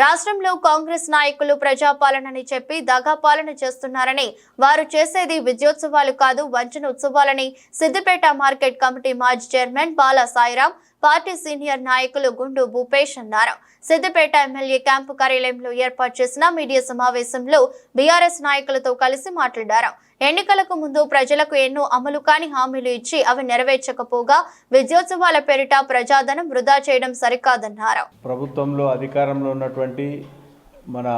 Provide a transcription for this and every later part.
రాష్ట్రంలో కాంగ్రెస్ నాయకులు ప్రజాపాలనని చెప్పి దగా పాలన చేస్తున్నారని, వారు చేసేది విజయోత్సవాలు కాదు వంచన ఉత్సవాలని సిద్దిపేట మార్కెట్ కమిటీ మాజీ chairman Bala Sairam, party senior నాయకులు గుండు భూపేష్ అన్నారు. సిద్దిపేట ఎమ్మెల్యే క్యాంపు కార్యాలయంలో ఏర్పాటు చేసిన మీడియా సమావేశంలో బీఆర్ఎస్ నాయకులతో కలిసి మాట్లాడారు. ఎన్నికలకు ముందు ప్రజలకు ఎన్నో అమలు కాని హామీలు ఇచ్చి అవి నెరవేర్చకపోగా విజయోత్సవాల పేరిట ప్రజాధనం వృధా చేయడం సరికాదన్నారు. ప్రభుత్వంలో అధికారంలో ఉన్నటువంటి మన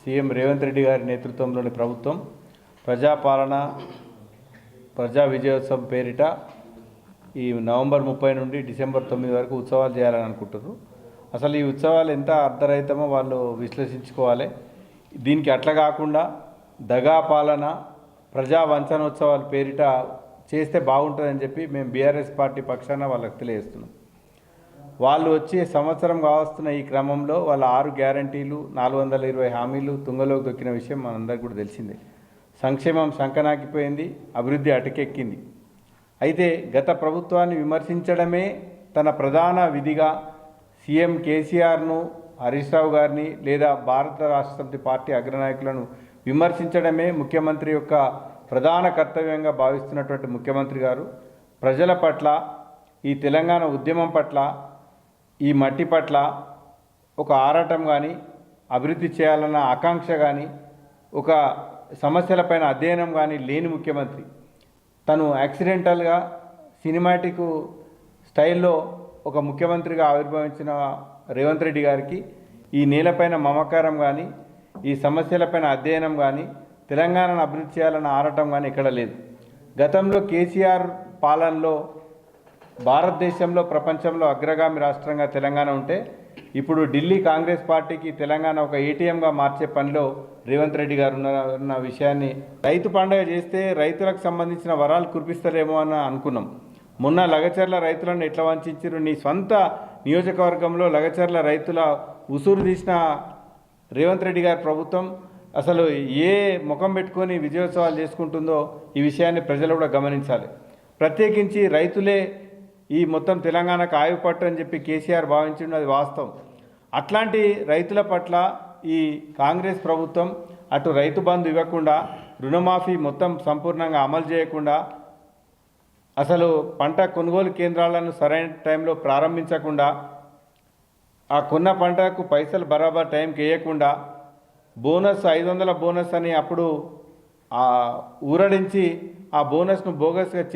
సీఎం రేవంత్ రెడ్డి గారి నేతృత్వంలోని ప్రభుత్వం ప్రజాపాలన ప్రజా విజయోత్సవం పేరిట ఈ నవంబర్ 30 నుండి డిసెంబర్ 9 వరకు ఉత్సవాలు చేయాలని అనుకుంటున్నారు. అసలు ఈ ఉత్సవాలు ఎంత అర్ధరహితమో వాళ్ళు విశ్లేషించుకోవాలి. దీనికి అట్లా కాకుండా దగా పాలన ప్రజా వంచనోత్సవాల పేరిట చేస్తే బాగుంటుందని చెప్పి మేము బీఆర్ఎస్ పార్టీ పక్షాన వాళ్ళకి తెలియజేస్తున్నాం. వాళ్ళు వచ్చి సంవత్సరం కావస్తున్న ఈ క్రమంలో వాళ్ళ 6 గ్యారంటీలు 420 హామీలు తుంగలోకి దొక్కిన విషయం మనందరికీ కూడా తెలిసిందే. సంక్షేమం సంకనాకిపోయింది, అభివృద్ధి అటకెక్కింది. అయితే గత ప్రభుత్వాన్ని విమర్శించడమే తన ప్రధాన విధిగా సీఎం కేసీఆర్ను, హరీష్ రావు గారిని లేదా భారత రాష్ట్ర సమితి పార్టీ అగ్రనాయకులను విమర్శించడమే ముఖ్యమంత్రి యొక్క ప్రధాన కర్తవ్యంగా భావిస్తున్నటువంటి ముఖ్యమంత్రి గారు ప్రజల పట్ల, ఈ తెలంగాణ ఉద్యమం పట్ల, ఈ మట్టి పట్ల ఒక ఆరాటం కానీ, అభివృద్ధి చేయాలన్న ఆకాంక్ష కానీ, ఒక సమస్యలపైన అధ్యయనం కానీ లేని ముఖ్యమంత్రి తను యాక్సిడెంటల్గా సినిమాటిక్ స్టైల్లో ఒక ముఖ్యమంత్రిగా ఆవిర్భవించిన రేవంత్ రెడ్డి గారికి ఈ నేలపైన మమకారం కానీ, ఈ సమస్యలపైన అధ్యయనం కానీ, తెలంగాణను అభివృద్ధి చేయాలన్న ఆరాటం కానీ ఎక్కడ లేదు. గతంలో కేసీఆర్ పాలనలో భారతదేశంలో ప్రపంచంలో అగ్రగామి రాష్ట్రంగా తెలంగాణ ఉంటే ఇప్పుడు ఢిల్లీ కాంగ్రెస్ పార్టీకి తెలంగాణ ఒక ఏటీఎంగా మార్చే పనిలో రేవంత్ రెడ్డి గారు ఉన్న విషయాన్ని, రైతు పండుగ చేస్తే రైతులకు సంబంధించిన వరాలు కురిపిస్తారేమో అని అనుకున్నాం. మొన్న లగచర్ల రైతులను ఎట్లా వంచారు? నీ సొంత నియోజకవర్గంలో లగచర్ల రైతుల ఉసురు తీసిన రేవంత్ రెడ్డి గారి ప్రభుత్వం అసలు ఏ ముఖం పెట్టుకొని విజయోత్సవాలు చేసుకుంటుందో ఈ విషయాన్ని ప్రజలు కూడా గమనించాలి. ప్రత్యేకించి రైతులే ఈ మొత్తం తెలంగాణకు ఆయుపట్టు అని చెప్పి కేసీఆర్ భావించింది, అది వాస్తవం. అట్లాంటి రైతుల పట్ల ఈ కాంగ్రెస్ ప్రభుత్వం అటు రైతు బంధు ఇవ్వకుండా, రుణమాఫీ మొత్తం సంపూర్ణంగా అమలు చేయకుండా, అసలు పంట కొనుగోలు కేంద్రాలను సరైన టైంలో ప్రారంభించకుండా, ఆ కొన్న పంటకు పైసలు బరాబర్ టైంకి వేయకుండా, బోనస్ 500 బోనస్ అని అప్పుడు ఊరడించి ఆ బోనస్ను బోగస్గా చేసి